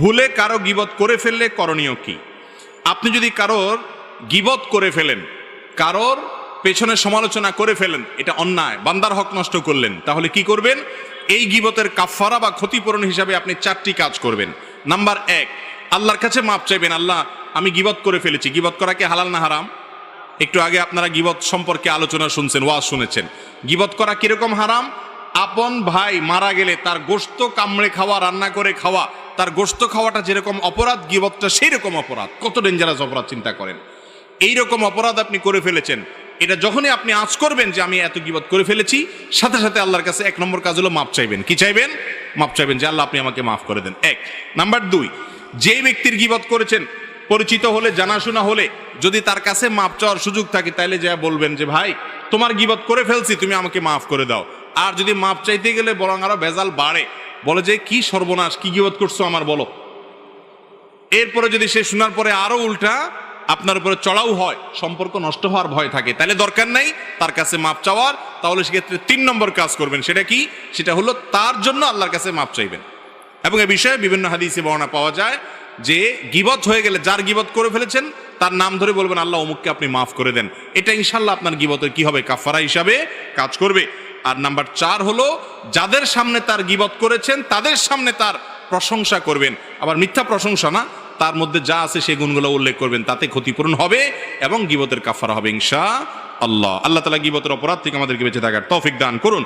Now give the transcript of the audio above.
ভুলে কারো গীবত করে ফেললে করণীয় কি? আপনি যদি কারোর গীবত করে ফেলেন, কারোর পেছনে সমালোচনা করে ফেলেন, এটা অন্যায়, বান্দার হক নষ্ট করলেন, তাহলে কি করবেন? এই গীবতের কাফফারা বা ক্ষতিপূরণ হিসাবে আপনি 4টি কাজ করবেন। নাম্বার 1, আল্লাহর কাছে মাপ চাইবেন। আল্লাহ, আমি গীবত করে ফেলেছি। গীবত করা কি হালাল না হারাম? একটু আগে আপনারা গীবত সম্পর্কে আলোচনা শুনছেন, ওয়াজ শুনেছেন। গীবত করা কিরকম হারাম? আপন ভাই মারা গেলে তার গোশত কামড়ে খাওয়া, রান্না করে খাওয়া, তার গোশত খাওয়াটা যেরকম অপরাধ, গীবতটা সেই রকম অপরাধ। কত ডেঞ্জারাস অপরাধ চিন্তা করেন। এই রকম অপরাধ আপনি করে ফেলেছেন, এটা যখনই আপনি আঁচ করবেন যে আমি এত গীবত করে ফেলেছি, সাথে সাথে আল্লাহর কাছে 1 নম্বর কাজ হলো মাপ চাইবেন। কি চাইবেন? মাপ চাইবেন যে আল্লাহ আপনি আমাকে মাফ করে দেন। 1 নাম্বার 2, যেই ব্যক্তির গীবত করেছেন, পরিচিত হলে, জানাশোনা হলে, যদি তার কাছে মাপ চাওয়ার সুযোগ থাকে, তাইলে যা বলবেন যে ভাই তোমার গীবত করে ফেলছি, তুমি আমাকে মাফ করে দাও। আর যদি মাপ চাইতে গেলে বরং আরো ভেজাল বাড়ে, বলে যে কি সর্বনাশ, কি গীবত করছো আমার, বলো। এরপরে যদি সে শোনার পরে আরো উল্টা আপনার উপরে চড়াও হয়, সম্পর্ক নষ্ট হওয়ার ভয় থাকে, তাহলে দরকার নাই তার কাছে মাপ চাওয়ার। তাহলে সেক্ষেত্রে 3 নম্বর কাজ করবেন। সেটা কি? সেটা হলো তার জন্য আল্লাহর কাছে মাপ চাইবেন। এবং এ বিষয়ে বিভিন্ন হাদিসে বর্ণনা পাওয়া যায় যে গীবত হয়ে গেলে, যার গীবত করে ফেলেছেন তার নাম ধরে বলবেন আল্লাহ অমুককে আপনি মাফ করে দেন। এটা ইনশাল্লাহ আপনার গীবতের কি হবে? কাফারা হিসাবে কাজ করবে। আর নাম্বার 4 হলো যাদের সামনে তার গীবত করেছেন তাদের সামনে তার প্রশংসা করবেন। আবার মিথ্যা প্রশংসা না, তার মধ্যে যা আছে সেই গুণগুলো উল্লেখ করবেন, তাতে ক্ষতিপূরণ হবে এবং গীবতের কাফারা হবে ইনশাআল্লাহ। আল্লাহ তাআলা গীবতের অপরাধ থেকে আমাদেরকে বেঁচে থাকার তৌফিক দান করুন।